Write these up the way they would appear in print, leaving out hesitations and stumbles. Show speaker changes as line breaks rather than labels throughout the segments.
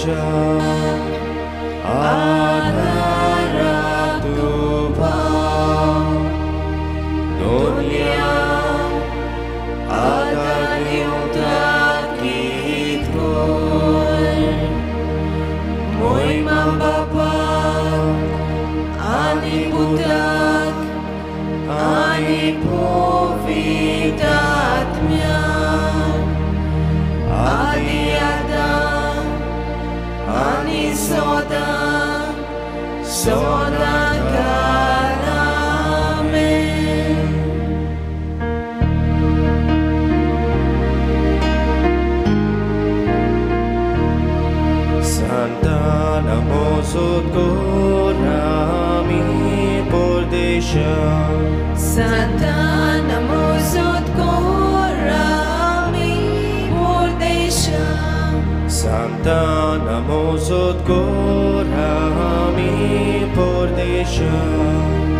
Raja Adhara Tuhan dunia adani untuk Tuhan Moi Bapa Ani Budak Ani Povidatmya Adi Adam Ani Soda Soda Amen. Santa Namo Sudgorami Pordesha
Santa Namo Sudgorami Pordesha
Santa Namo Sudgorami Pordesha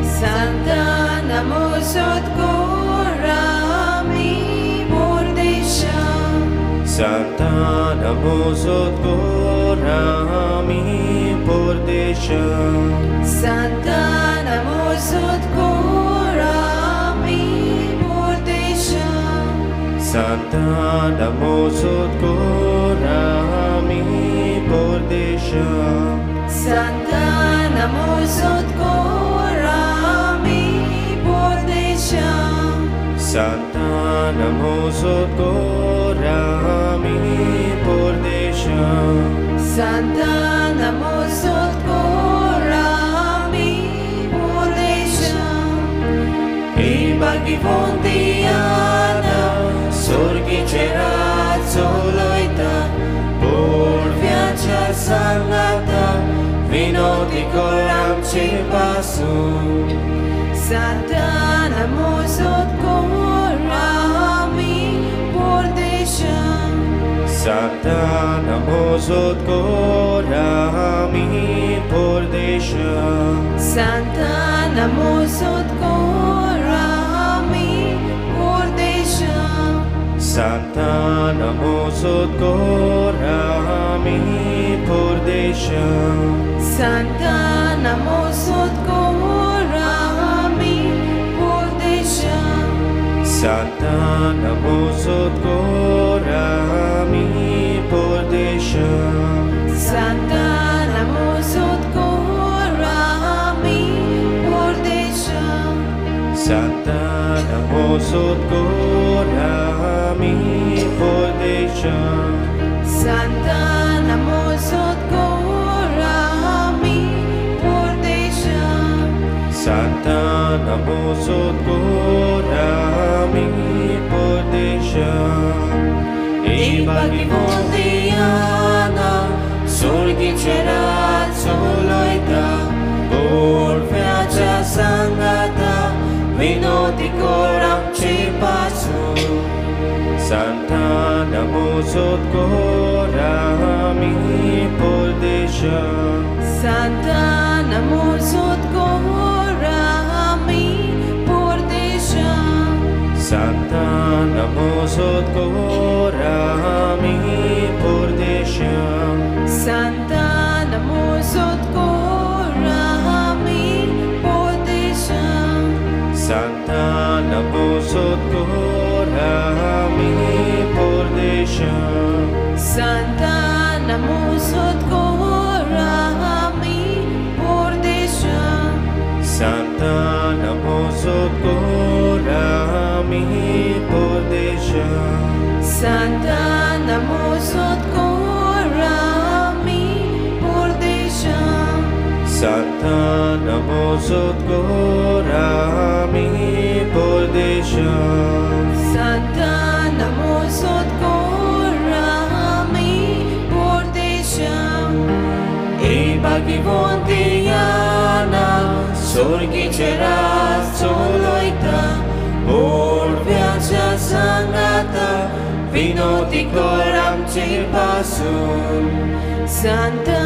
Santa Namo Sudgorami Pordesha
Santa Namo Sudgorami Pordesha
Santa Namo Sudgorami Pordesha
Santa Namo Sudgorami Pordesha
Santa Namo Sudgorami Pordesha
Santa Namo Sudgorami Pordesha
Santa Namo Sudgorami Pordesha
Ibagi Fontiana Surgi Cerat Soloita Purviacha Sangata Vinoti Koram Cipasu
Santa Namo Sudgorami Pordesha
Santa Namo Sudgorami Pordesha
Santa Namo Sudgorami Pordesha
Santa Namo Sudgorami Pordesha
Santa Namo Sudgorami Pordesha
Santa Namo Sudgorami Pordesha
Santa Namo Sudgorami Pordesha
Santa Namo Sudgorami Pordesha
Santa Namo Sudgorami Pordesha
Santa Namo Sudgorami Pordesha Ibagi Fontiana Surgi Cerat Soloita Purviacha Sangata Vinoti Koram Cipasu Santa Namo Sudgorami Pordesha
Santa Namo Sudgorami Pordesha
Santa Namo Sudgorami Pordesha
Santa Namo Sudgorami Pordesha
Santa Namo Sudgorami Pordesha
Santa Namo Sudgorami Pordesha
Santa Namo Sudgorami Pordesha
Santa Namo Sudgorami Pordesha
Santa Namo Sudgorami Pordesha
Santa Namo Sudgorami Pordesha
Ibagi Fontiana Surgi Cerat Soloita Purviacha Sangata Vinoti Koram Cipasu
Santa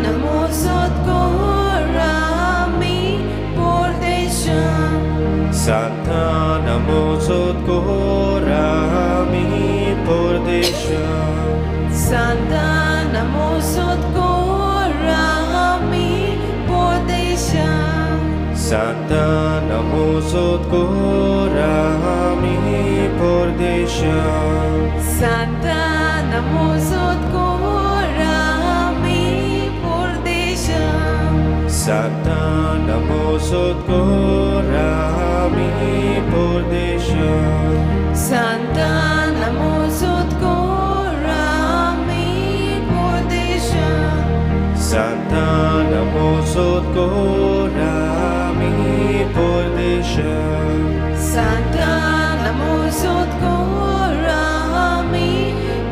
Namo Sudgorami Pordesha
Santa Namo Sudgorami Pordesha
Santa Namo Sudgorami
Santa namosod korami pordesham
Santa namosod korami pordesham
Santa namosod korami pordesham
Santa namosod korami pordesham
Santa namosod korami pordesham
Santa namosod korami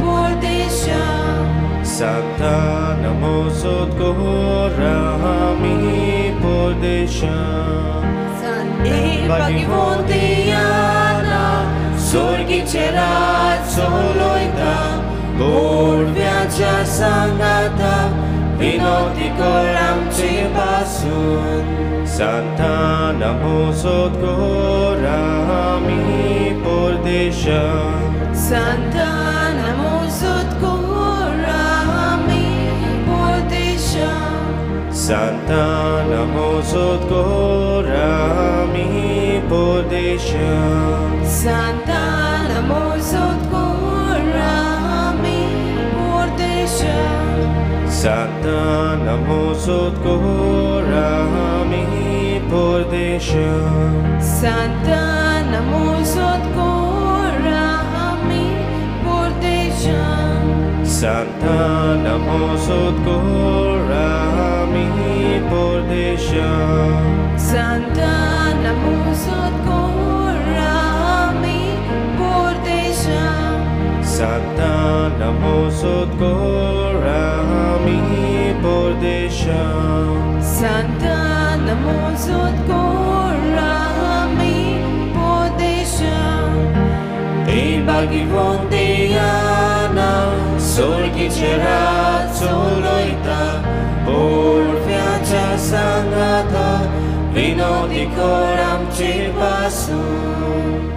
pordesham
Santa namosod korami pordesham
Bagivontiana sorgice razzoloita Borviacia sangata vinoti koram cipasun
Santa namosod korami pordesham
Santa namosod korami pordesham
Santa namosod korami pordesham
Santa namosod korami pordesham
Santa namosod korami pordesham
Santa namosod korami pordesham
Santa namosod korami pordesham
Santa namosod korami pordesham
Santa namosod korami pordesham
Santa namosod korami pordesham
Bagivontiana sorgice razzoloita Borviacia sangata vinoti koram cipasun